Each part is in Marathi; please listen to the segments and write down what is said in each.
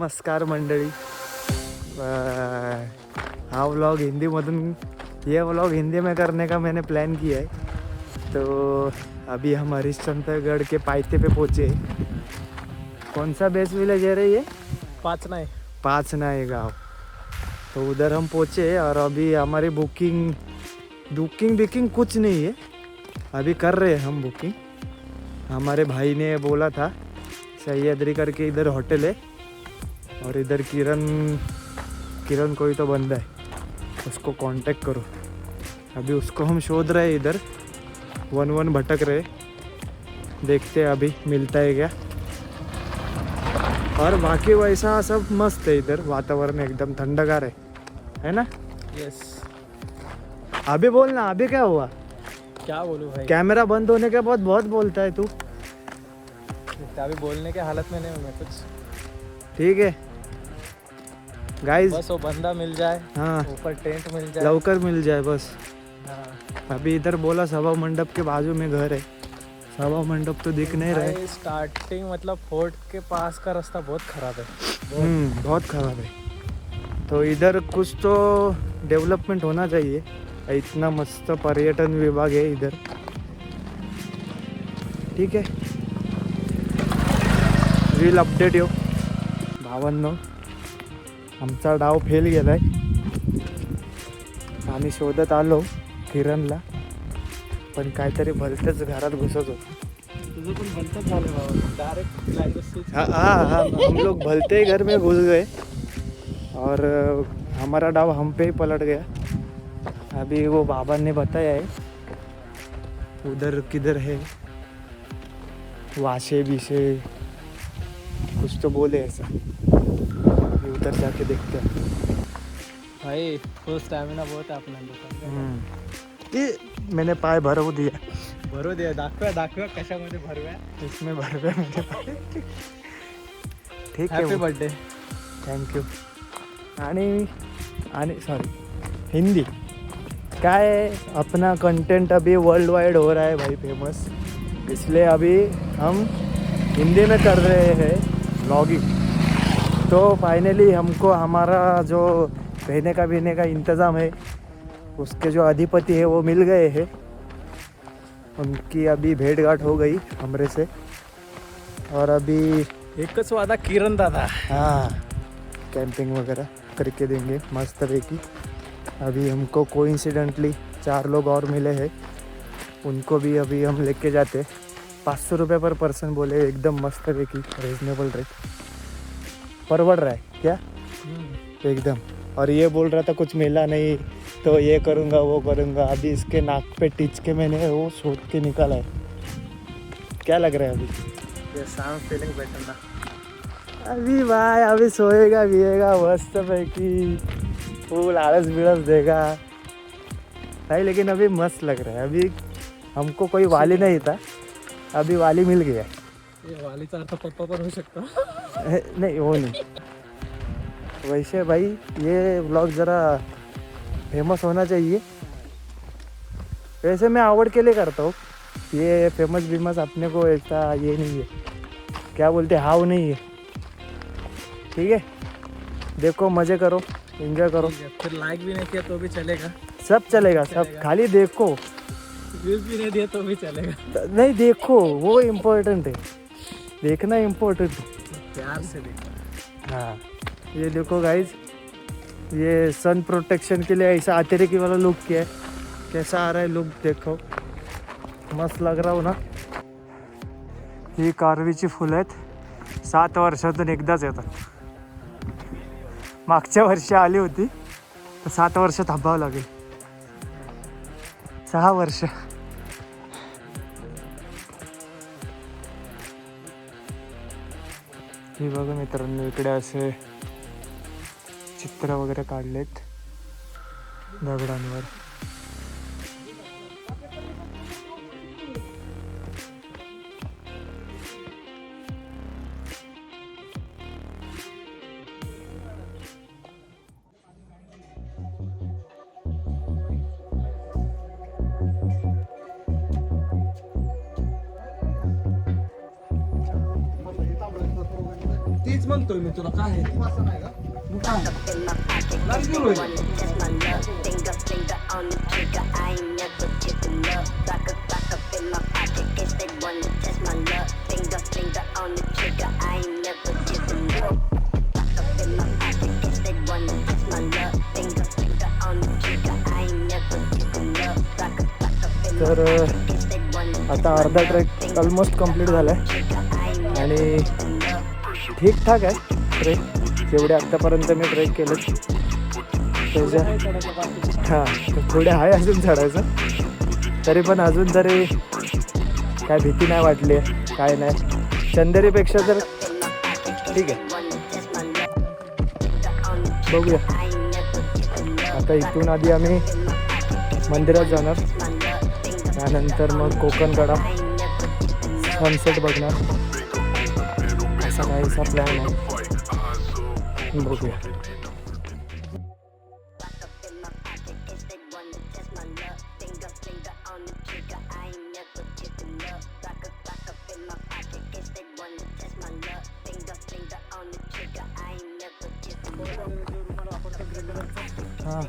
नमस्कार मंडळी. हाँ व्लॉग हिंदी मधुन, ये व्लॉग हिंदी में करने का मैंने प्लान किया है. तो अभी हम हरिश्चंद्रगढ़ के पायते पे पहुँचे. कौन सा बेस विलेज है रे ये? पाँच नाय गाँव. तो उधर हम पहुँचे और अभी हमारी बुकिंग कुछ नहीं है. अभी कर रहे हैं हम बुकिंग. हमारे भाई ने बोला था सह्याद्री करके इधर होटल है और इधर किरण कोई तो बंदा है, उसको कांटेक्ट करो. अभी उसको हम शोध रहे हैं, इधर वन भटक रहे. देखते हैं अभी मिलता है क्या. और बाकी वैसा सब मस्त है. इधर वातावरण एकदम ठंडगार है ना? यस. अभी बोलना, अभी क्या हुआ? क्या बोलूं भाई, कैमरा बंद होने के बाद बहुत बोलता है तू. अभी बोलने के हालत में नहीं हूं मैं कुछ. ठीक है गाइस, बस वो बंदा मिल जाए, हाँ ऊपर टेंट मिल जाए, लवकर मिल जाए बस. हाँ. अभी इधर बोला सभा मंडप के बाजू में घर है. सभा मंडप तो दिख नहीं रहा है. भाई स्टार्टिंग मतलब फोर्ट के पास का रास्ता बहुत खराब है. बहुत खराब है. तो इधर कुछ तो डेवलपमेंट होना चाहिए. इतना मस्त पर्यटन विभाग है इधर. ठीक आहे, विल अपडेट यो. भावांनो, आमचा डाव फेल गेलाय. आम्ही शोधत आलो किरणला, पण काहीतरी भलतंच घरात घुसत होतं. तुझं पण भलतंच झालं बाबा, डायरेक्ट लँग्वेज स्विच. हाँ हम लोग भलते ही घर में घुस गए और हमारा डाव हम पे ही पलट गया. अभी वो बाबा ने बताया है उधर किधर है, वाशे बीशे कुछ तो बोले ऐसा. अभी उधर जाके देखते हैं. भाई फुल स्टॅमिना बहुत आहे आपल्या दुकान. ये मैंने पाय भरव दिया. भरू दे, दाखव्या कशामध्ये भरव्या. इसमें भरवे मेरे पाय. ठीक है, हॅपी बर्थडे. Thank you. आणि सॉरी, हिंदी क्या है, अपना कंटेंट अभी वर्ल्ड वाइड हो रहा है भाई, फेमस. इसलिए अभी हम हिंदी में कर रहे हैं व्लॉगिंग. तो फाइनली हमको हमारा जो रहने का पीने का इंतज़ाम है, उसके जो अधिपति है वो मिल गए हैं. उनकी अभी भेंट गांठ हो गई हमरे से. और अभी एकच वादा किरण दादा. हाँ, कैंपिंग वगैरह करके देंगे मस्त पैकी. अभी हमको कोइंसिडेंटली 4 लोग और मिले हैं, उनको भी अभी हम लेके जाते. 500 रुपये पर पर्सन बोले, एकदम मस्त पैकी रीजनेबल रेट. परवड़ रहा है क्या एकदम. और ये बोल रहा था कुछ मिला नहीं तो ये करूँगा वो करूँगा. अभी इसके नाक पे टिच के मैंने वो शोध के निकाला है. क्या लग रहा है अभी? Yes, I am feeling better ना. अभी भाई अभी सोएगा पिएगा मस्त पैकी, फूल आलस बिलस देगा भाई. लेकिन अभी मस्त लग रहा है. अभी हमको कोई वाली नहीं था, अभी वाली मिल गया. ये वालीचा अर्थ पप्पा पण होऊ शकतो. नहीं वो नहीं. वैसे भाई ये व्लॉग ज़रा फेमस होना चाहिए. वैसे मैं आवड़ के लिए करता हूँ. ये फेमस अपने को ऐसा ये नहीं है, क्या बोलते, हाव नहीं है. ठीक है, देखो मज़े करो, एंजॉय करो. फिर लाइक भी नहीं किया तो भी चलेगा. सब चलेगा, सब खाली देखो. व्यूज भी नहीं दिया तो भी चलेगा. नहीं देखो, वो इम्पोर्टेंट है. देखना इम्पोर्टेंट है. प्यार से देखो. हाँ, ये देखो गाइज, ये सन प्रोटेक्शन के लिए ऐसा अतिरेकी वाला लुक किया है. कैसा आ रहा है लुक देखो, मस्त लग रहा हो ना. ही कारवीची फुलं आहेत, 7 वर्षातून एकदाच येतात. मागच्या वर्षी आली होती तर 7 वर्ष थांबावं लागेल. 6 वर्ष. हे बघा मित्रांनो, इकडे असे चित्र वगैरे काढलेत दगडांवर. म्हणतोय मी तुला काय आहे? मग काय? लाच गेलो आहे. तर आता अर्धा ट्रेक ऑलमोस्ट कंप्लीट झाला आहे आणि ठीकठाक आहे ट्रेक. जेवढे आत्तापर्यंत मी ट्रेक केले त्याच्या हां थोडे आहे अजून चढायचं, तरी पण अजून तरी काय भीती नाही वाटली आहे, काय नाही. चंदेरीपेक्षा तर ठीक आहे. बघूया आता इथून आधी आम्ही मंदिरात जाणार, त्यानंतर मग कोकणकडा सनसेट बघणार, असा काहीसा प्लॅन आहे. बघूया. हां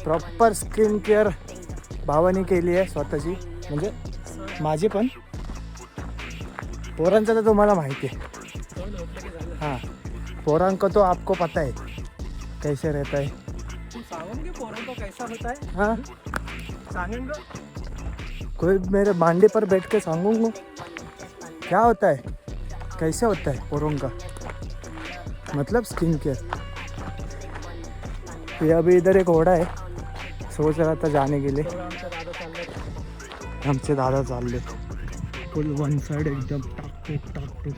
प्रॉपर स्किन केअर भावानी केली आहे स्वतःची, म्हणजे माझी पण. पोरांचं तर तुम्हाला माहिती आहे. हाँ पोरांक तो आपको पता है कैसे रहता है. सांगूंगे पोरन को कैसा होता है. हाँ सांगेंगे कोई मेरे बांडे पर बैठ के सांगूंगा क्या होता है, कैसे होता है पोरों का, मतलब स्किन केयर. ये अभी इधर एक घोड़ा है, सोच रहा था जाने के लिए. आमचे दादा चालले फुल वन साइड एकदम टाकटूक टाकटूक.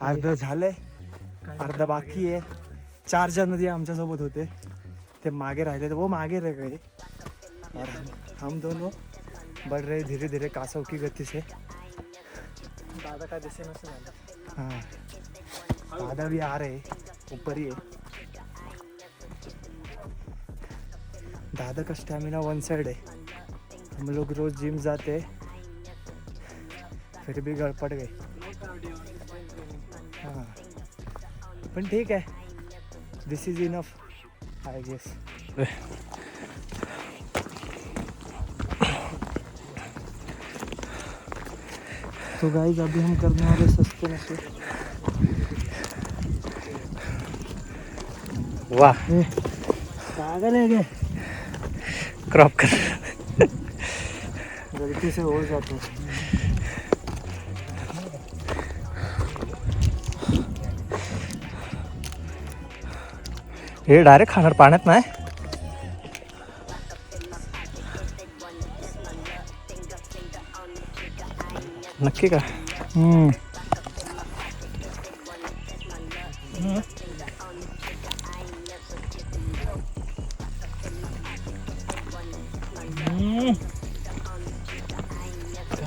अर्ध झालंय, अर्ध बाकी आहे. 4 जण जे आमच्यासोबत होते ते मागे राहिले, वो मागे रह गए और हम दोनों बढ़ रहे धीरे धीरे कासव की गति से. दादा काय दिसे नसं झालं. हाँ दादा भी आ रहे ऊपर ही है. दादा का स्टैमिना वन साइड है. हम लोग रोज जिम जाते फिर भी गड़पड़ गए. हाँ पण ठीक है, दिस इज इनफ आई गेस. तो गाइस अभी हम करने वाले सस्ते नशे. वाह पागल है क्या, क्रॉप कर. गलती से हो जाता है. हे डायरेक्ट खाणार पाण्यात नाही. नक्की का.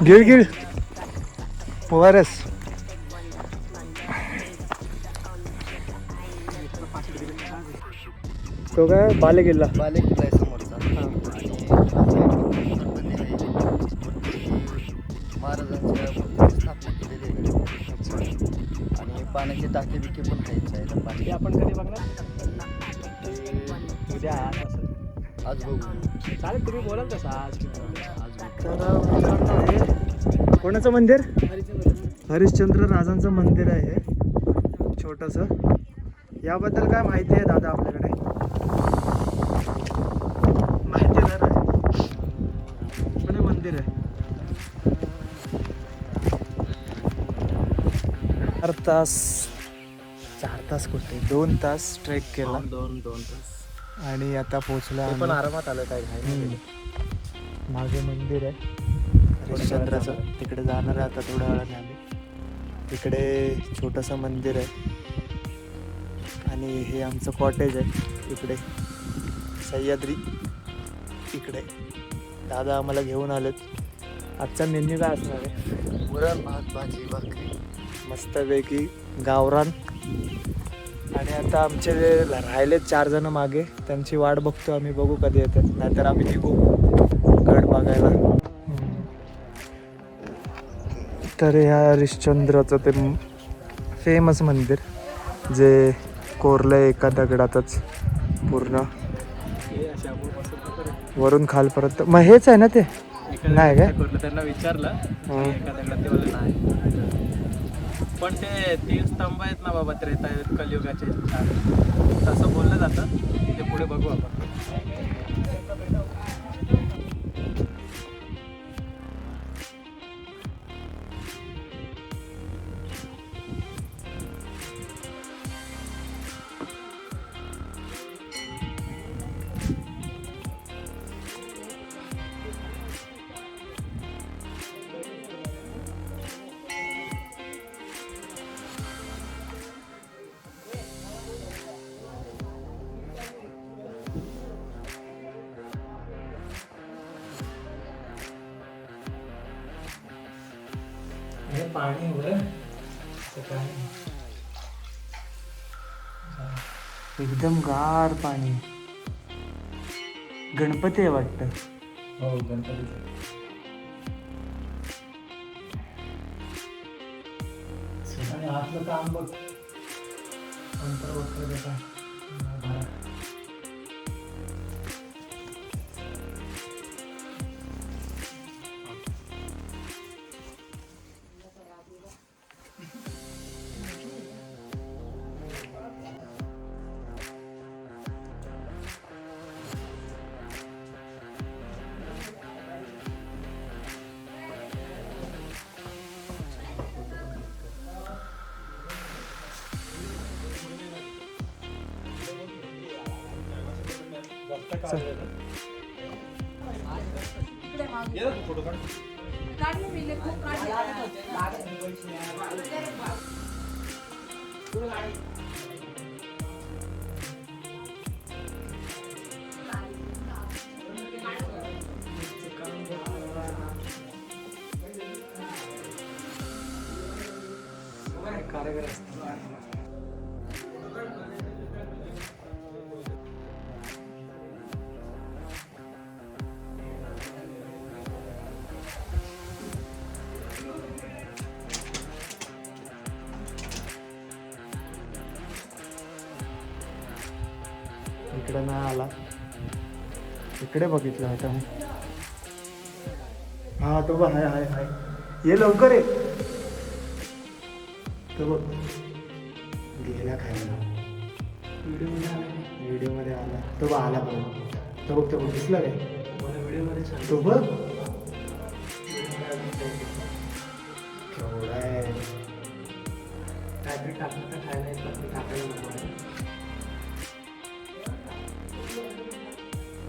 गिर गिर ORS. तो काय बाले किल्ला आहे समोरचा. महाराजांच्या मूर्तीची स्थापना केलेली आहे आणि पाण्याची टाकी बिकी पण खायचं पाणी. ते आपण कधी बघणार. उद्या आज असं आज बघू. चालेल, तुम्ही बोलाल तसं आज किंवा आज बघू. तर मित्रांनो हे कोणाचं मंदिर, हरिश्चंद्र राजांचं मंदिर आहे हे छोटंसं. याबद्दल काय माहिती आहे दादा आपल्याकडे, माहिती जरा आहे पण हे मंदिर आहे. 4 तास कुठे 2 तास ट्रेक केला दोन तास आणि आता पोचला पण आम्ही. आरामात आलं काय नाही. मागे मंदिर आहे हरिश्चंद्राचं, तिकडे जाणार आहे आता थोड्या वेळाने आम्ही. तिकडे छोटंसं मंदिर आहे आणि हे आमचं कॉटेज आहे इकडे सह्याद्री. इकडे दादा आम्हाला घेऊन आलेत. आजचा मेन्यू काय असणार आहे, वरण भात भाजी भाकरी मस्तपैकी गावरान. आणि आता आमचे जे राहिलेत 4 जण मागे, त्यांची वाट बघतो आम्ही, बघू कधी येतात, नाहीतर आम्ही निघू. बघायला. तर ह्या हरिश्चंद्राचं ते फेमस मंदिर जे कोरलं आहे एका दगडातच पूर्ण वरून खालपर्यंत. मग हेच आहे ना ते? नाही काय त्यांना विचारलं हं. एका दगडात ते बोलले नाही. पण ते 3 स्तंभ आहेत ना बाबा त्रेता कलियुगाचे, तसं बोललं जातं. ते पुढे बघू आपण. पाणी एकदम गार पाणी. गणपती आहे वाटतं. हो गणपती. आणि आतलं काम बघ. इकडे नाही आला. इकडे बघितलं होतं मी. हा तो बघ. हाय हाय. ये लवकर ये. तो बघ गेला खायला. व्हिडिओमध्ये आला. तो बघ आला बघ. तो बघ दिसला काय व्हिडिओमध्ये? छान तो बघ केवढा आहे. काहीतरी टाकलं तर खायला येतात. टाकायला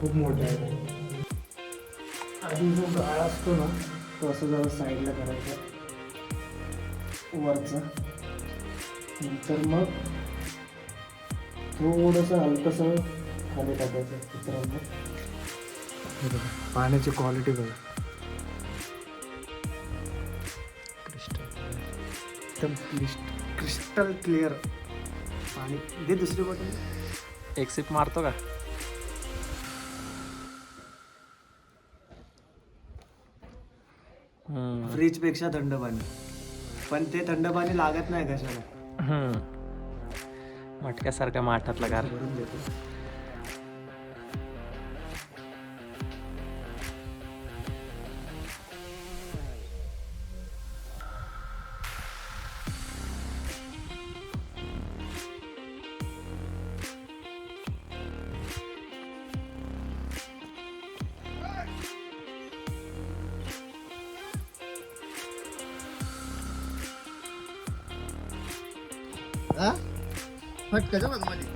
खूप मोठा आहे. आधी जो गाळा असतो ना तो असं जरा साईडला करायचा वरचा. नंतर मग थोडंसं हलकंसं खाली टाकायचं. मित्रांनो पाण्याची क्वालिटी बघा. एकदम क्रिस्टल क्लिअर पाणी. दे दुसरी बॉटल. एक सिप मारतो का? फ्रीज पेक्षा थंड पाणी. पण ते थंड पाणी लागत नाही कशाला. मटक्यासारखा माठातला गार. भरून देतो. फटकाच्या मध्ये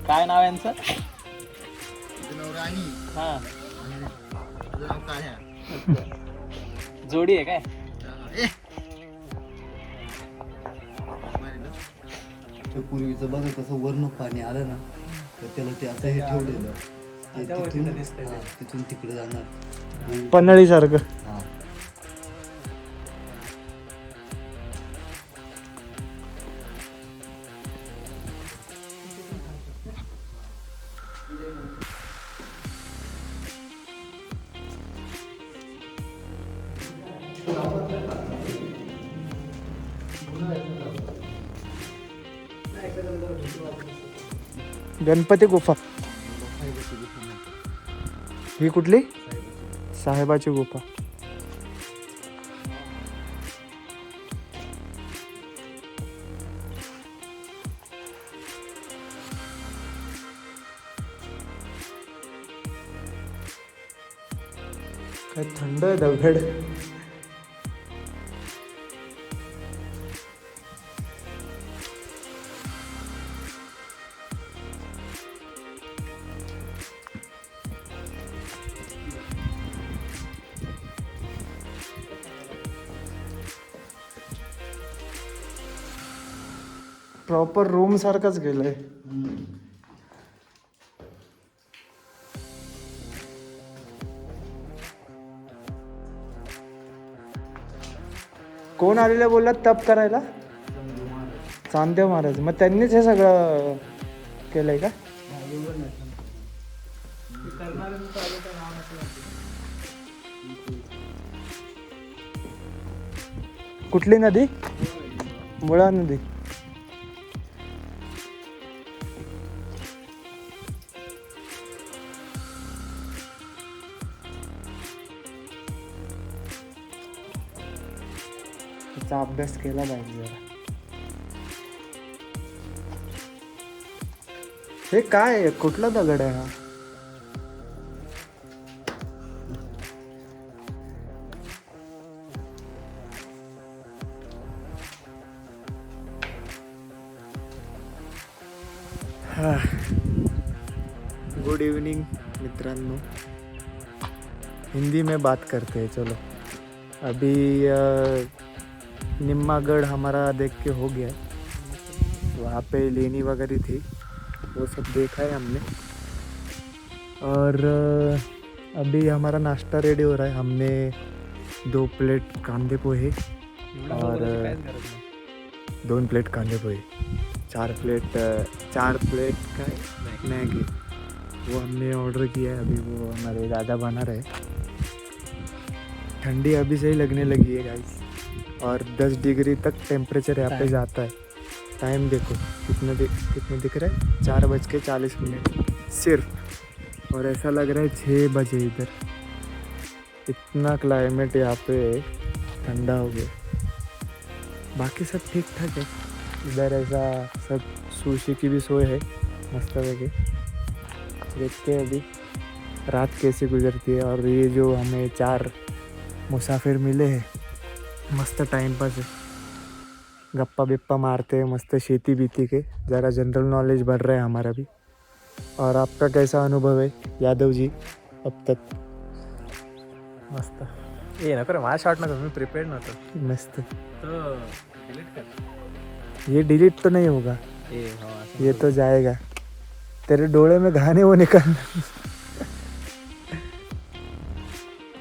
काय नाव आहे यांचं? राणी. हा काय जोडी आहे काय? पूर्वीचं बघा कसं वर्ण पाणी आलं ना तर त्याला ते असं हे ठेवलेलं. तिथून तिकडे जाणार पन्हाळी सारखं. हा. गणपती गुफा ही कुठली? साहेबाची गुफा. काय थंड आहे दगड. प्रॉपर रूम सारखंच गेलंय. कोण आलेलं बोललात तप करायला? चांदेव महाराज. मग त्यांनीच हे सगळं केलंय का? कुठली नदी? मुळा नदी. त्याचा अभ्यास केला पाहिजे जरा. हे काय आहे? कुठला दगड आहे हा? गुड इवनिंग मित्रांनो. हिंदी में बात करते हैं चलो. अभी निम्मागढ़ हमारा देख के हो गया है. वहाँ पे लेनी वगैरह थी, वो सब देखा है हमने. और अभी हमारा नाश्ता रेडी हो रहा है. हमने 2 प्लेट कांदे पोहे और 2 प्लेट कांदे पोहे, 4 प्लेट का मैगी वो हमने ऑर्डर किया है. अभी वो हमारे दादा बना रहे. ठंडी अभी से ही लगने लगी है गाइस. और 10 डिग्री तक टेम्परेचर यहाँ पे जाता है. टाइम देखो कितने दिख रहा है, 4:40 सिर्फ. और ऐसा लग रहा है 6 बजे इधर. इतना क्लाइमेट यहाँ पे ठंडा हो गया. बाकी सब ठीक ठाक है. इधर ऐसा सब सुशी की भी सोए है मस्त वगैरह. देखते हैं अभी रात कैसे गुजरती है. और ये जो हमें 4 मुसाफिर मिले हैं, मस्त टाइम पास है. गप्पा बिप्पा मारते हैं मस्त शेती बीती के. ज़रा जनरल नॉलेज बढ़ रहा है हमारा भी. और आपका कैसा अनुभव है यादव जी अब तक? मस्त. ये नको रे, माझा शॉट नको, मी प्रिपेअर्ड नव्हतो. मस्त. तो डिलीट कर. ये डिलीट तो नहीं होगा, हो ये तो जाएगा. तेरे डोळे में घाने वो निकल.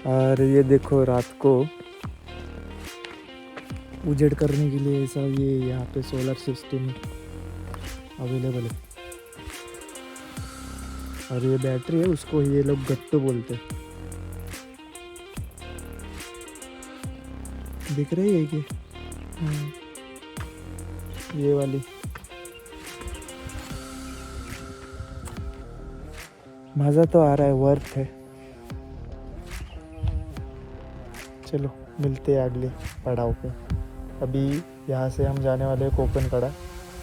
और ये देखो रात को उजेड़ करने के लिए ऐसा ये यहाँ पे सोलर सिस्टम अवेलेबल है. और ये बैटरी है, उसको ये लोग गट्टू बोलते हैं. दिख रही है कि ये वाली. मज़ा तो आ रहा है, वर्थ है. चलो मिलते हैं अगले पड़ाव पे. अभी यहाँ से हम जाने वाले हैं कोकण कड़ा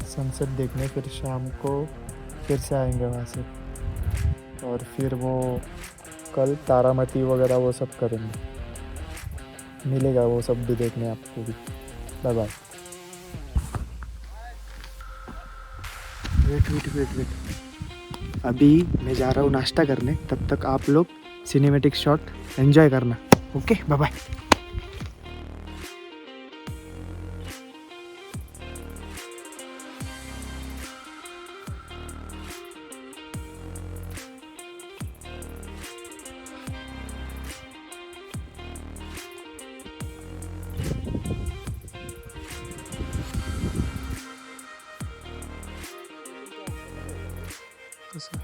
सनसेट देखने. फिर शाम को फिर से आएंगे वहाँ से. और फिर वो कल तारामती वगैरह वो सब करेंगे. मिलेगा वो सब भी देखने आपको भी. Bye bye. वेट. अभी मैं जा रहा हूँ नाश्ता करने. तब तक आप लोग सिनेमैटिक शॉट एंजॉय करना. Okay bye bye. कसं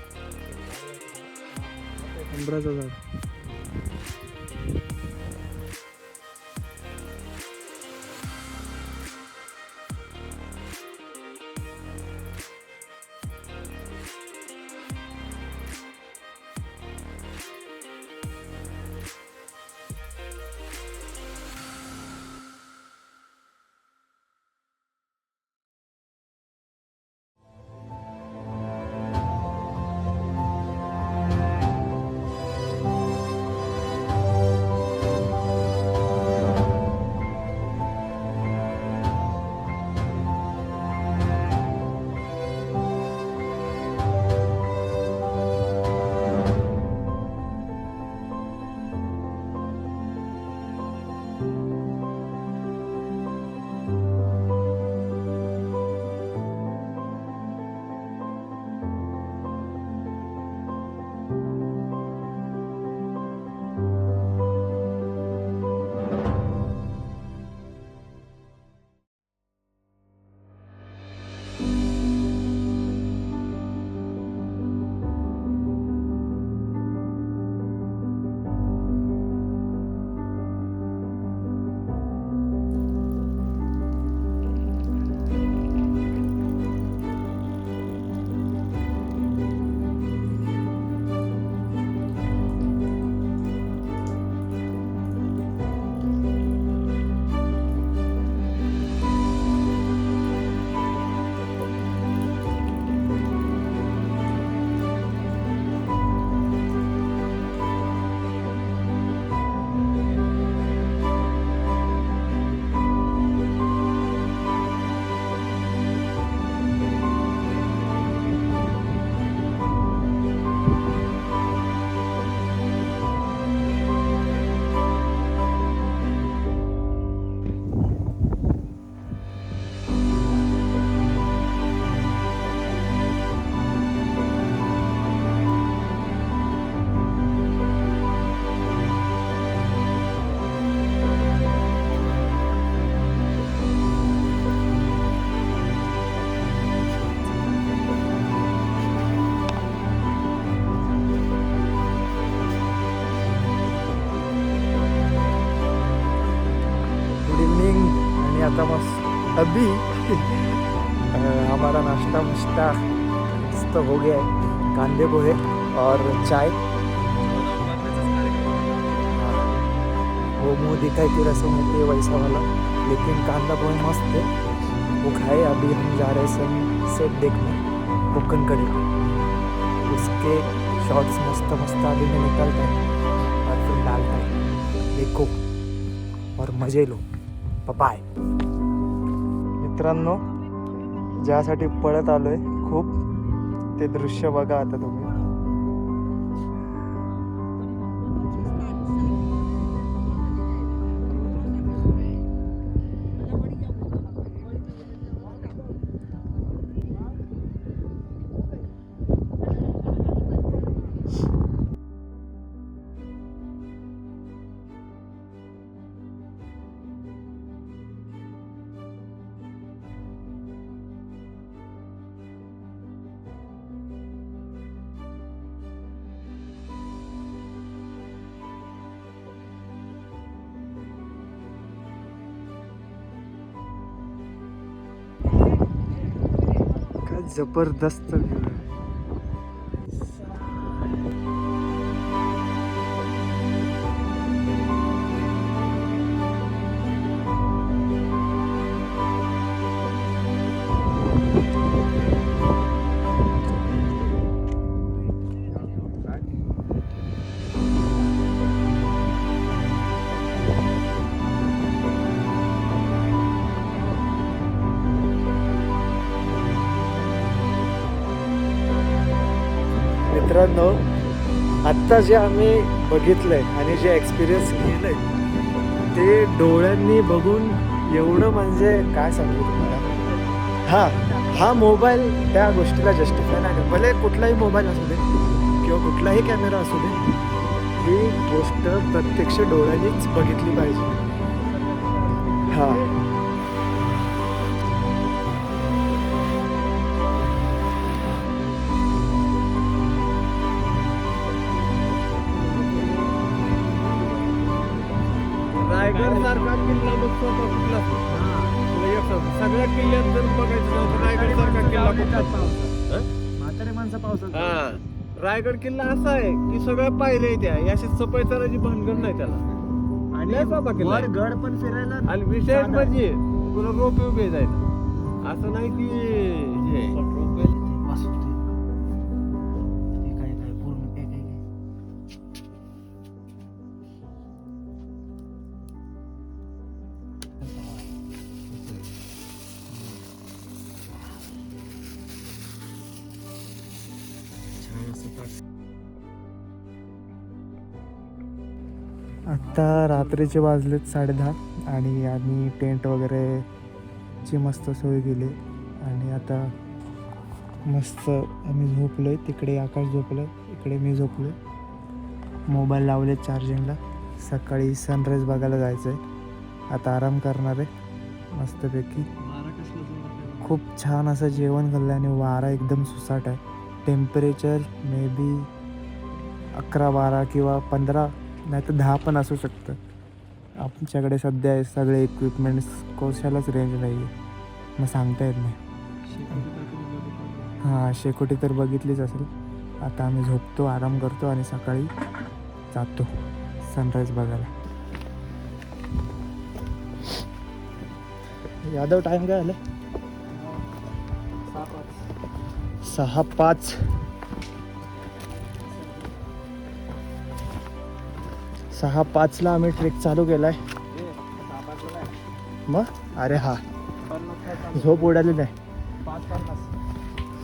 15चं झाड. आता मस्त अभी हमारा नाश्ता मुश्ता मस्त हो गया है, कांदे पोहे और चाय। वो मुँह दिखाई की रसम होती है वैसा वाला, लेकिन कांदा पोहे मस्त है, वो खाए। अभी हम जा रहे हैं सनसेट देखने कोकणकडे, उसके शॉट्स मस्त मस्त अभी में निकलता है और फिर डालता है, देखो और मजे लो। बाय मित्रांनो, ज्यासाठी पळत आलोय खूप, ते दृश्य बघा आता तुम्ही। काय जबरदस्त व्ह्यू आहे। मित्रांनो, आत्ता जे आम्ही बघितलंय आणि जे एक्सपिरियन्स केलंय ते डोळ्यांनी बघून एवढं, म्हणजे काय सांगू तुम्हाला। हा मोबाईल त्या गोष्टीला जस्टिफाय नाही करत, भले कुठलाही मोबाईल असू दे किंवा कुठलाही कॅमेरा असू दे, ही गोष्ट प्रत्यक्ष डोळ्यांनीच बघितली पाहिजे। रायगड सारखा किल्ला बघतो तो कुठला सगळ्या किल्ल्यात जर बघायचं झालं तर रायगड सारखा किल्ला बघतात। म्हातारे माणसं पावसात हा, रायगड किल्ला असा आहे की सगळ्या पायऱ्या त्या अशी सफाई करायची भानगड नाही त्याला, आणि बाबा किल्ला आहे. गड पण फिरायला आणि विशेष म्हणजे तुला रोपे उभे जायला, असं नाही की हे आत्ता रात्रीचे वाजलेत 10:30 आणि आम्ही टेंट वगैरे ची मस्त सोय केली आणि आता मस्त आम्ही झोपलोय। तिकडे आकाश झोपलं, इकडे मी झोपलोय, मोबाईल लावले चार्जिंगला। सकाळी सनराईज बघायला जायचं आहे, आता आराम करणार आहे मस्तपैकी। खूप छान असं जेवण खाल्लं आणि वारा एकदम सुसाट आहे। टेम्परेचर मे बी 11-12 किंवा 15 नाही तर 10 पण असू शकतं। आमच्याकडे सध्या सगळे इक्विपमेंट्स कशालाच रेंज नाही आहे, मग सांगता येत नाही। शेकोटी तर बघितलीच असेल। आता आम्ही झोपतो, आराम करतो आणि सकाळी जातो सनराईज बघायला। यादव टाइम काय आलं? 6:05 6:05ला आम्ही ट्रेक चालू केलाय। मग अरे हा, झोप उडाली नाही।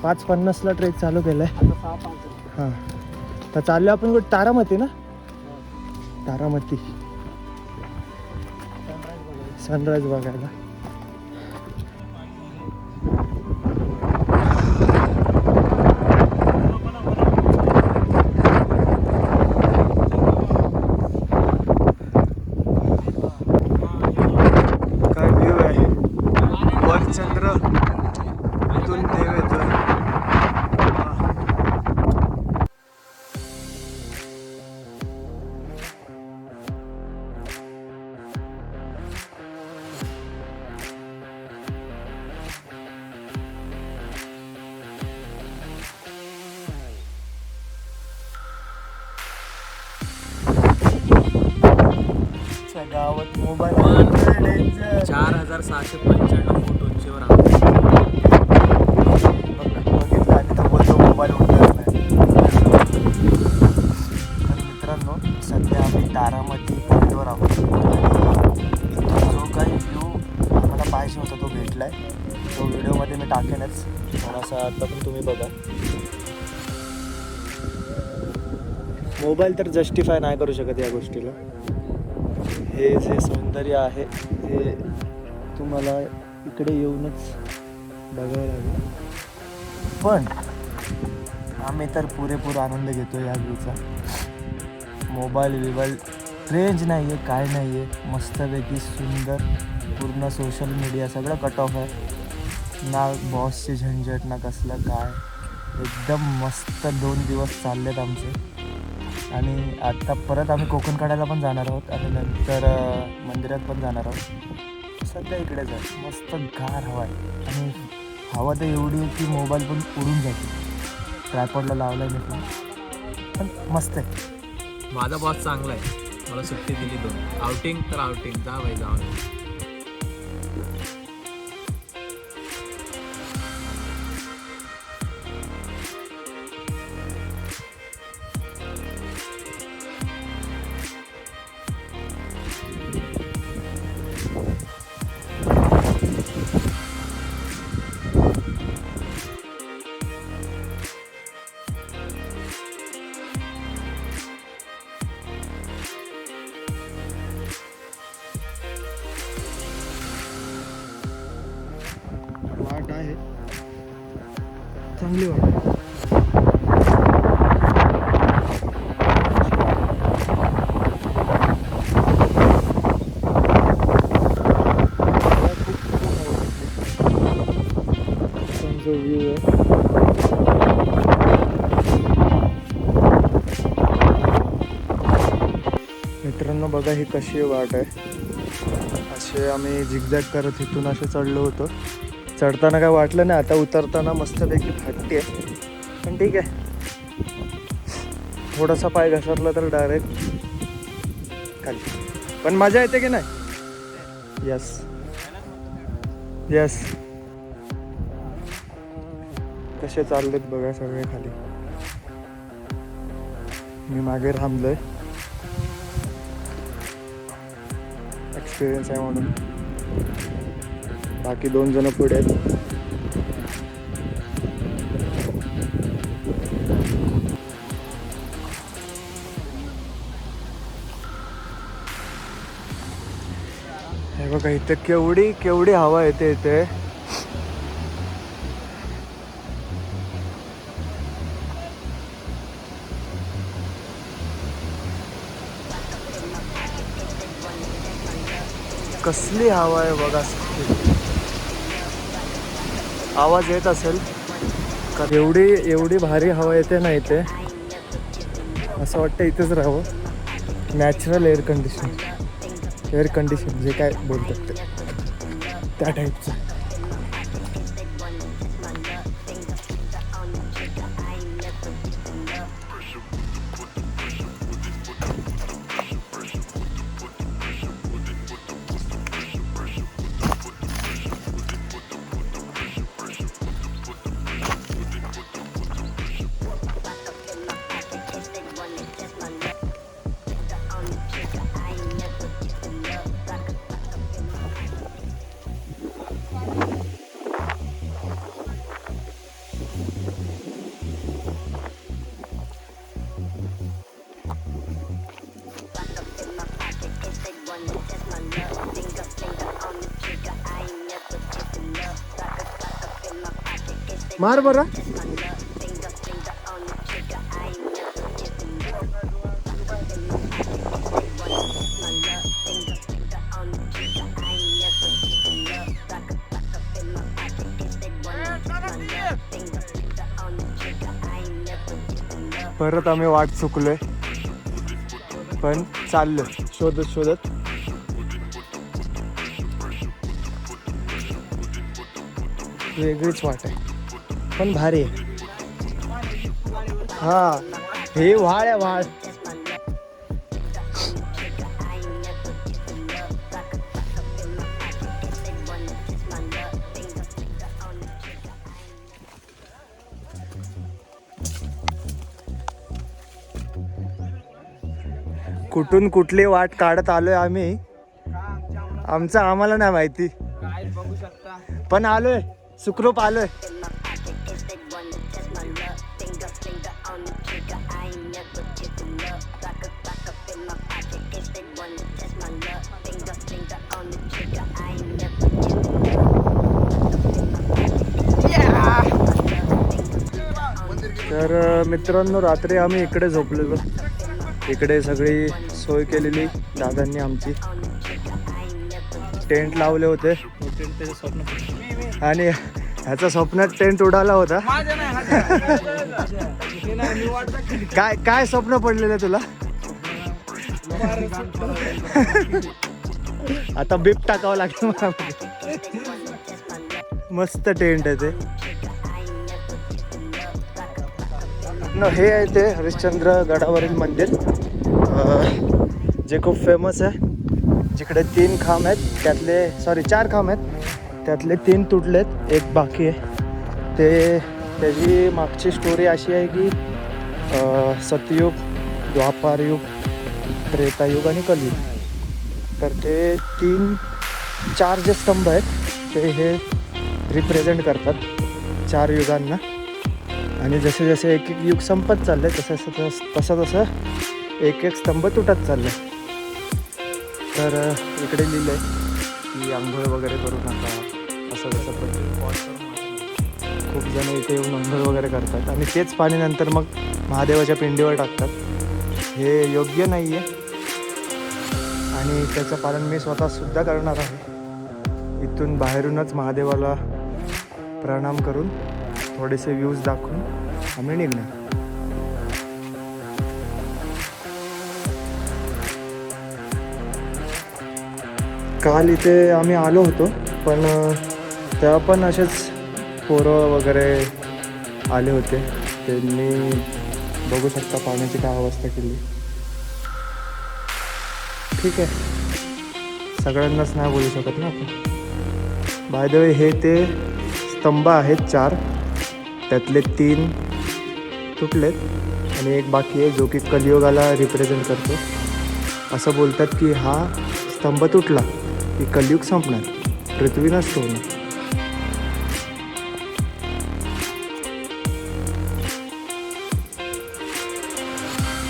5:50ला ट्रेक चालू केलाय। हां, तर चाललो आपण कुठे? तारामती ना, तारामती सनराईज बघायला। काय व्ह्यू आहे, वर चंद्र, इथून देव येतोय। गावात मोबाईल पण डेंजर. 4695 फूट उंचीवर आहोत. बघितलं आणि तर बोलतो मोबाईल उडणार नाही. तर मित्रांनो सध्या आम्ही तारामती पॉईंटवर आहोत. इथून जो काही व्ह्यू आम्हाला पाहिजे होता तो भेटलाय. तो व्हिडिओमध्ये मी टाकेनच थोडासा. आता पण तुम्ही बघा. मोबाईल तर जस्टिफाय नाही करू शकत या गोष्टीला. हे जे सौंदर्य आहे ते तुम्हाला इकडे येऊनच बघावं लागेल. पण आम्ही तर पुरेपूर आनंद घेतो या व्ह्यूचा. मोबाईल रेंज नाही आहे, काय नाही आहे. मस्तपैकी सुंदर पूर्ण सोशल मीडिया सगळं कट ऑफ आहे. ना बॉसची झंझट ना कसलं काय. एकदम मस्त 2 दिवस चाललेत आमचे. आणि आता परत आम्ही कोकण काढायला पण जाणार आहोत आणि नंतर मंदिरात पण जाणार आहोत. सध्या इकडेच आहे. मस्त गार हवा आहे आणि हवा तर एवढी आहे की मोबाईल पण उडून जाते. ट्रायपॉडला लावला आहे मी पण मस्त आहे. माझा बॉस चांगला आहे, मला सुट्टी दिली 2. आउटिंग तर आउटिंग, जा भाई जाऊन. वाट आहे चांगली वाट. जो व्ह्यू आहे मित्रांनो बघा ही कशी वाट आहे. असे आम्ही झिगझॅग करत इथून असे चढलो होतो. चढताना काय वाटलं नाही. आता उतरताना मस्तपैकी फाटते आहे पण ठीक आहे. थोडासा पाय घसरला तर डायरेक्ट खाली. पण मजा येते की नाही. यस कसे चाललेत बघा सगळे खाली. मी मागे थांबलोय एक्सपिरियन्स आहे म्हणून. बाकी 2 जण पुढे आहेत. हे बघा इथे केवढी हवा येते इथे. कसली हवा आहे बघा. आवाज येत असेल का. एवढी भारी हवा येते ना इथे. असं वाटतं इथेच राहावं. नॅचरल एअर कंडिशन जे काय बोलतात ते त्या टाईपचं. मार बरं. परत आम्ही वाट चुकलोय पण चाललो शोधत. वेगळीच वाट आहे पण भारी आहे. हा हे व्हाळ आहे व्हाळ. कुठून कुठली वाट काढत आलोय आम्ही, आमचं आम्हाला नाही माहिती, बघू शकता. पण आलोय, सुखरूप आलोय. तर मित्रांनो, रात्री आम्ही इकडे झोपलेलो. इकडे सगळी सोय केलेली दादांनी आमची. टेंट लावले होते आणि ह्याचा स्वप्नात टेंट उडाला होता. काय काय स्वप्न पडलेलं तुला? आता बीप टाकावं लागेल मला. मस्त टेंट आहे ते. हे आहे ते हरिश्चंद्र गडावरील मंदिर, जे खूप फेमस आहे. जिकडे 3 खांब आहेत, त्यातले 4 खांब आहेत, त्यातले 3 तुटलेत, एक बाकी आहे. त्याची मागची स्टोरी अशी आहे की सतयुग, द्वापारयुग, त्रेतायुग आणि कलियुग. तर ते 4 जे स्तंभ आहेत ते हे रिप्रेझेंट करतात 4 युगांना. आणि जसे जसे एक एक युग संपत चालले तसं एक एक स्तंभ तुटत चालले. तर इकडे लिहिलं आहे की आंघोळ वगैरे करू नका, असं तसं. खूप जण इथे येऊन आंघोळ वगैरे करतात आणि तेच पाणी नंतर मग महादेवाच्या पिंडीवर टाकतात. हे योग्य नाही आहे आणि त्याचं पालन मी स्वतःसुद्धा करणार आहे. इथून बाहेरूनच महादेवाला प्रणाम करून थोडेसे व्ह्यूज दाखवून आम्ही निघणार. काल इथे आम्ही आलो होतो, पण तेव्हा पण असेच पोरं वगैरे आले होते. त्यांनी बघू शकता पाण्याची काय अवस्था केली. ठीक आहे, सगळ्यांनाच नाही बोलू शकत ना आपण. बाय द वे, हे ते स्तंभ आहेत 4, त्यातले 3 तुटलेत आणि एक बाकी आहे जो की कलियुगाला रिप्रेझेंट करतो. असं बोलतात की हा स्तंभ तुटला की कलियुग संपणार, पृथ्वी नष्ट होणार.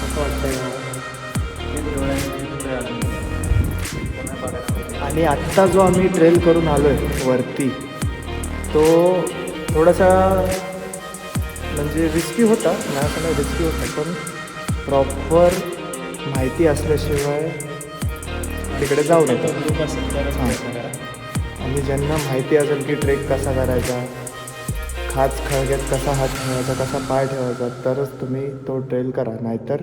असं वाटतंय. आणि आत्ता जो आम्ही ट्रेल करून आलोय वरती, तो थोडासा म्हणजे रिस्की होता. नाही असं नाही रिस्की होता, पण प्रॉपर माहिती असल्याशिवाय तिकडे जाऊ नये. आणि ज्यांना माहिती असेल की ट्रेक कसा करायचा, खाच खळग्यात कसा हात ठेवायचा, कसा पाय ठेवायचा, तरच तुम्ही तो ट्रेल करा. नाहीतर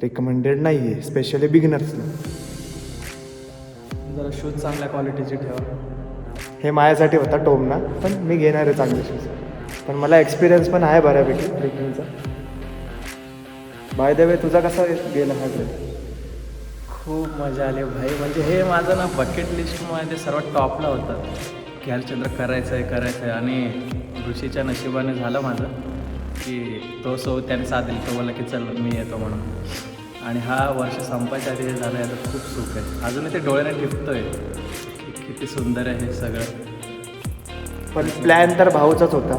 रिकमेंडेड नाही आहे, स्पेशली बिगिनर्सला. जरा शूज चांगल्या क्वालिटीचे ठेवा. हे माझ्यासाठी होता टोमना, पण मी घेणार आहे चांगले शूज. पण मला एक्सपिरियन्स पण आहे बऱ्यापैकी ट्रेकिंगचा. बाय द वे, तुझा कसा गेला हा ट्रेक? खूप मजा आली भाई. म्हणजे हे माझं ना बकेट लिस्टमध्ये सर्वात टॉपला होतं की हरिश्चंद्र करायचं आहे. आणि ऋषीच्या नशिबाने झालं माझं की त्याने साथ दिली. तो बोला की चल मी येतो म्हणून. आणि हा वर्ष संपायच्या आधी हे झालं, याचं खूप सुख आहे. अजूनही ते डोळ्याने टिपतोय किती सुंदर आहे हे सगळं. पण प्लॅन तर भाऊचाच होता.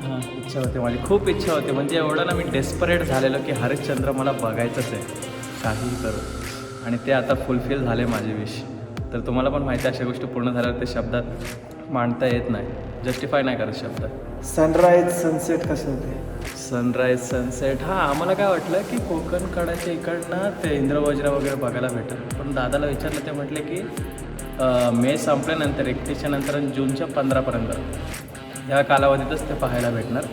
हां, इच्छा होती माझी, खूप इच्छा होती. म्हणजे एवढं ना मी डेस्परेट झालेलो की हरिश्चंद्र मला बघायचंच आहे काहीही करू. आणि ते आता फुलफिल झाले माझे विश. तर तुम्हाला पण माहिती आहे, अशा गोष्टी पूर्ण झाल्यावर ते शब्दात मांडता येत नाही, जस्टिफाय नाही करत शब्दात. सनराईज सनसेट कसे होते? सनराईज सनसेट, हां, आम्हाला काय वाटलं की कोकण कडाच्या इकडनं ते इंद्रवज्र वगैरे बघायला भेटेल. पण दादाला विचारलं, ते म्हटले की मे संपल्यानंतर 31च्या नंतर आणि जूनच्या 15पर्यंत या कालावधीतच ते पाहायला भेटणार.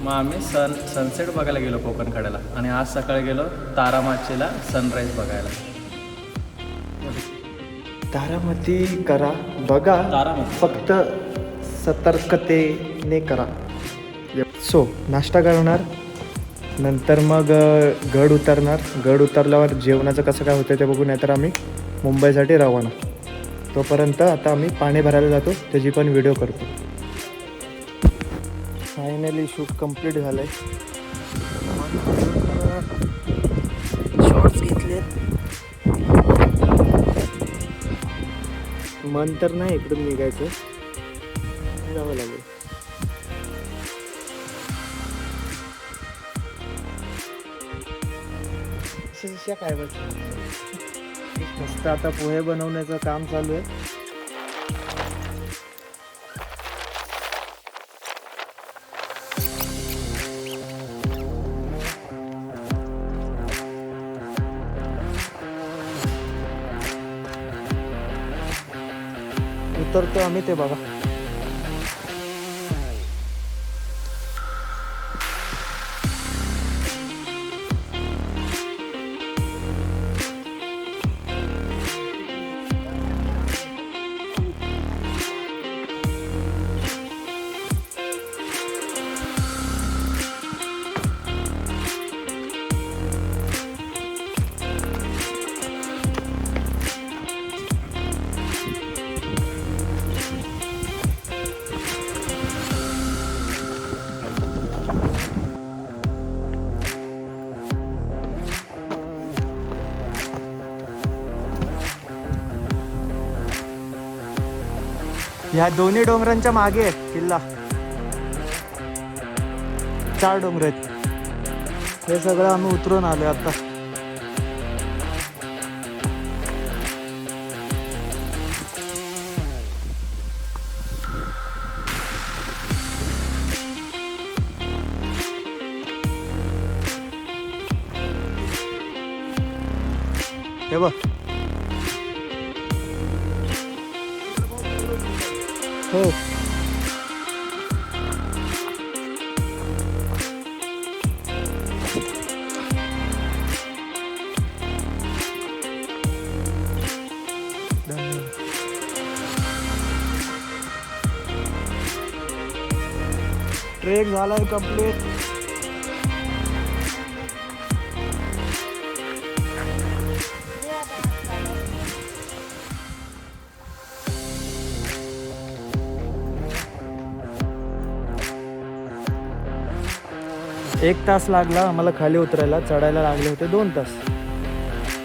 मग आम्ही सनसेट बघायला गेलो कोकण कड्याला. आणि आज सकाळी गेलो तारामाचीला सनराईज बघायला. तारामती करा, बघा, तारामती फक्त सतर्कतेने करा. सो नाश्ता करणार, नंतर मग गड उतरणार. गड उतरल्यावर जेवणाचं कसं काय होतं ते बघू, नाहीतर आम्ही मुंबईसाठी रवाना. तोपर्यंत आता आम्ही पाणी भरायला जातो, त्याची पण व्हिडिओ करतो. फायनली शूट कंप्लीट झालं आहे. शॉर्ट्स घेतलेत मन तर नाही इकडून निघायचं, जावं लागेल. काय बस मस्त आता पोहे बनवण्याचं काम चालू आहे. उतरतो आम्ही ते बघा. ह्या दोन्ही डोंगरांच्या मागे आहे किल्ला. 4 डोंगर आहेत. हे सगळं आम्ही उतरून आलोय आता. हे बघ. हो ट्रेक झालाय कंप्लीट. एक तास लागला आम्हाला खाली उतरायला. चढायला लागले होते 2 तास.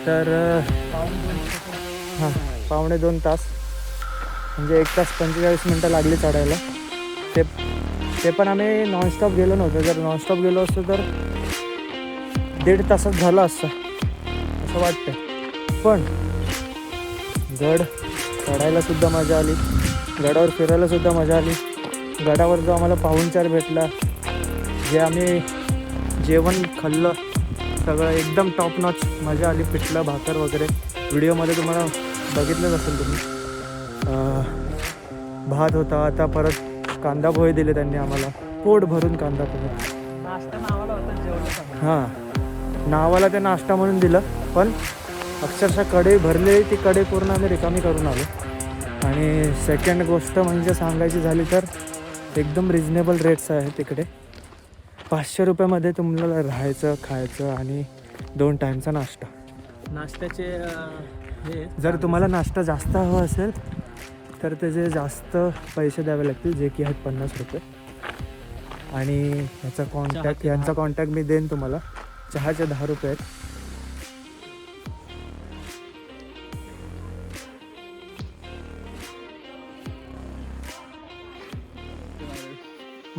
तर हां 1.5-2 तास म्हणजे 1 तास 45 मिनटं लागली चढायला. ते पण आम्ही नॉनस्टॉप गेलो नव्हतो. जर नॉनस्टॉप गेलो असतो तर 1.5 तासात झालं असतं असं वाटतं. पण गड चढायलासुद्धा मजा आली, गडावर फिरायलासुद्धा मजा आली. गडावर जो आम्हाला पाहुणचार भेटला, जे आम्ही जेवण खाल्लं सगळं एकदम टॉप नॉच मजा आली. पिठलं भाकर वगैरे व्हिडिओमध्ये तुम्हाला बघितलंच असेल तुम्ही. भात होता. आता परत कांदा पोहे दिले त्यांनी आम्हाला, पोट भरून कांदा पोहे. नाश्ता नावाला होता, जेवण. हां नावाला ते नाश्ता म्हणून दिलं, पण अक्षरशः कढई भरली. ती कढई पूर्ण आम्ही रिकामी करून आलो. आणि सेकंड गोष्ट म्हणजे सांगायची झाली तर एकदम रिजनेबल रेट्स आहे तिकडे. 500 रुपयामध्ये तुम्हाला राहायचं, खायचं आणि 2 टाईमचा नाश्ता. नाश्त्याचे हे जर तुम्हाला नाश्ता जास्त हवा असेल तर त्याचे जास्त पैसे द्यावे लागतील, जे की आहेत 50 रुपये. आणि यांचा कॉन्टॅक्ट मी देईन तुम्हाला. चहाचे 10 रुपये आहेत.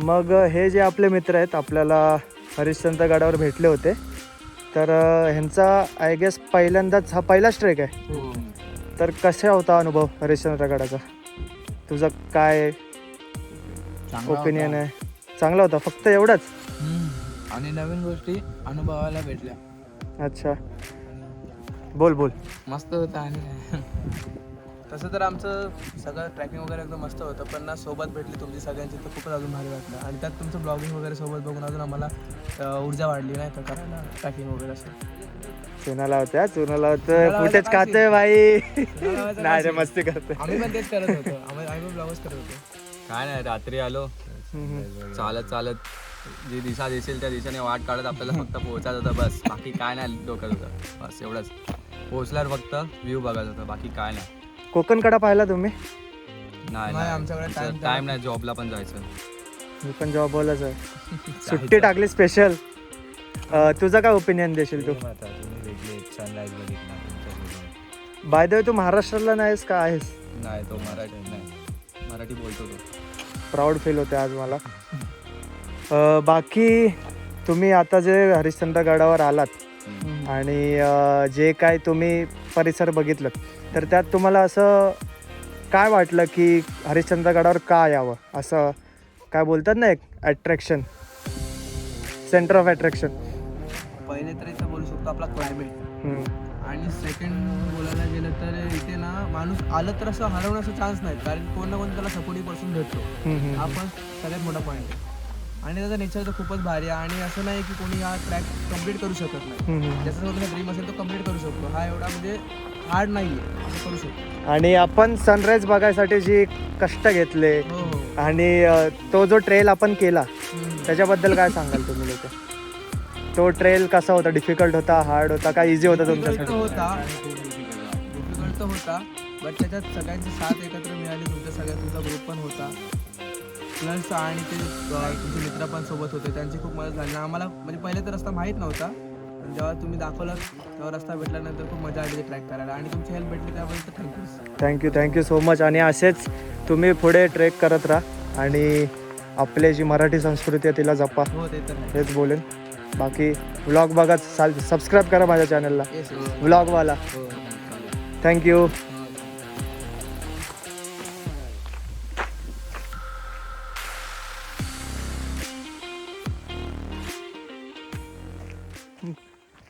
मग हे जे आपले मित्र आहेत आपल्याला हरिश्चंद्र गडावर भेटले होते, तर ह्यांचा आय गेस पहिल्यांदाच हा पहिलाच ट्रेक आहे. तर कसा होता अनुभव हरिश्चंद्र गडाचा? तुझं काय ओपिनियन आहे? चांगला होता, फक्त एवढंच? आणि नवीन गोष्टी अनुभवायला भेटल्या. अच्छा, बोल. मस्त होतं. आणि तसं तर आमचं सगळं ट्रॅकिंग वगैरे एकदम मस्त होतं, पण ना सोबत भेटली तुमची सगळ्यांची तर खूपच अजून भारी वाटलं. आणि त्यात तुमचं ब्लॉगिंग वगैरे सोबत बघून अजून आम्हाला ऊर्जा वाढली नाही तर करायला ट्रॅकिंग वगैरे. असं चुनाला होतं फुटेज खाते भाई. नाही रे, मस्ती करते. आम्ही पण तेच करत होतो. आम्ही पण ब्लॉगच करत होतो. काय नाही, रात्री आलो चालत जी दिशा दिसेल त्या दिशेने वाट काढत आपल्याला फक्त पोहोचायचं होतं बस. बाकी काय नाही डोक्यात होतं, बस एवढंच. पोहोचल्यावर फक्त व्ह्यू बघायचं होतं, बाकी काय नाही. कोकण कडा पाहिला तुम्ही? नाही, आमच्याकडे टाइम नाही. जॉबला पण जायचं. मी पण जॉबवालाच आहे. सुट्टी टाकली स्पेशल. तुझं काय ओपिनियन देशील तू? बाय द वे तू महाराष्ट्राला नाहीस का आहेस? नाही तो मराठी बोलतो तो. प्राऊड फील होते आज मला. बाकी तुम्ही आता जे हरिश्चंद्रगडावर आलात आणि जे काय तुम्ही परिसर बघितलं तर त्यात तुम्हाला असं काय वाटलं की हरिश्चंद्रगडावर का यावं, असं काय बोलतात ना एक अट्रॅक्शन, सेंटर ऑफ अट्रॅक्शन? पहिले तर इथं बोलू शकतो आपला क्लायमेट, आणि सेकंड बोलायला गेलं तर इथे ना माणूस आलं तर असं हरवण्याचा चान्स नाही, कारण कोण ना कोण त्याला सपोर्टिंगपासून भेटतो. हा पण सगळ्यात मोठा पॉईंट आहे. आणि त्याचा नेचर तर खूपच भारी आहे, आणि असं नाही की कोणी हा ट्रॅक कम्प्लीट करू शकत नाही. ज्याचा स्वतःचा ड्रीम असेल तो कम्प्लीट करू शकतो. हा एवढा म्हणजे हार्ड नाही आहे, असं करू शकतो. आणि आपण सनराईज बघायसाठी जी कष्ट घेतले हो हो. आणि तो जो ट्रेल आपण केला त्याच्याबद्दल काय सांगाल तुम्ही लोक? तो ट्रेल कसा होता? डिफिकल्ट होता, हार्ड होता, का इझी होता तुमच्यासाठी? डिफिकल्ट तर होता, बट त्याच्यात सगळ्यांची साथ एकत्र मिळाली. तुमचा ग्रुप पण होता प्लस, आणि ते तुमचे मित्र पण सोबत होते, त्यांची खूप मदत झाली. आम्हाला म्हणजे पहिले तर रस्ता माहीत नव्हता, पण जेव्हा तुम्ही दाखवलं तेव्हा रस्ता भेटल्यानंतर खूप मजा आली ट्रॅक करायला, आणि तुमची हेल्प भेटली त्याबद्दल थँक्यू सो मच. आणि असेच तुम्ही पुढे ट्रेक करत राहा आणि आपली जी मराठी संस्कृती आहे तिला जपा, हो ते तर आहे. हेच बोलेन. बाकी व्लॉग बघा, सबस्क्राईब करा माझ्या चॅनलला, येस व्लॉगवाला. हो चालेल. थँक्यू.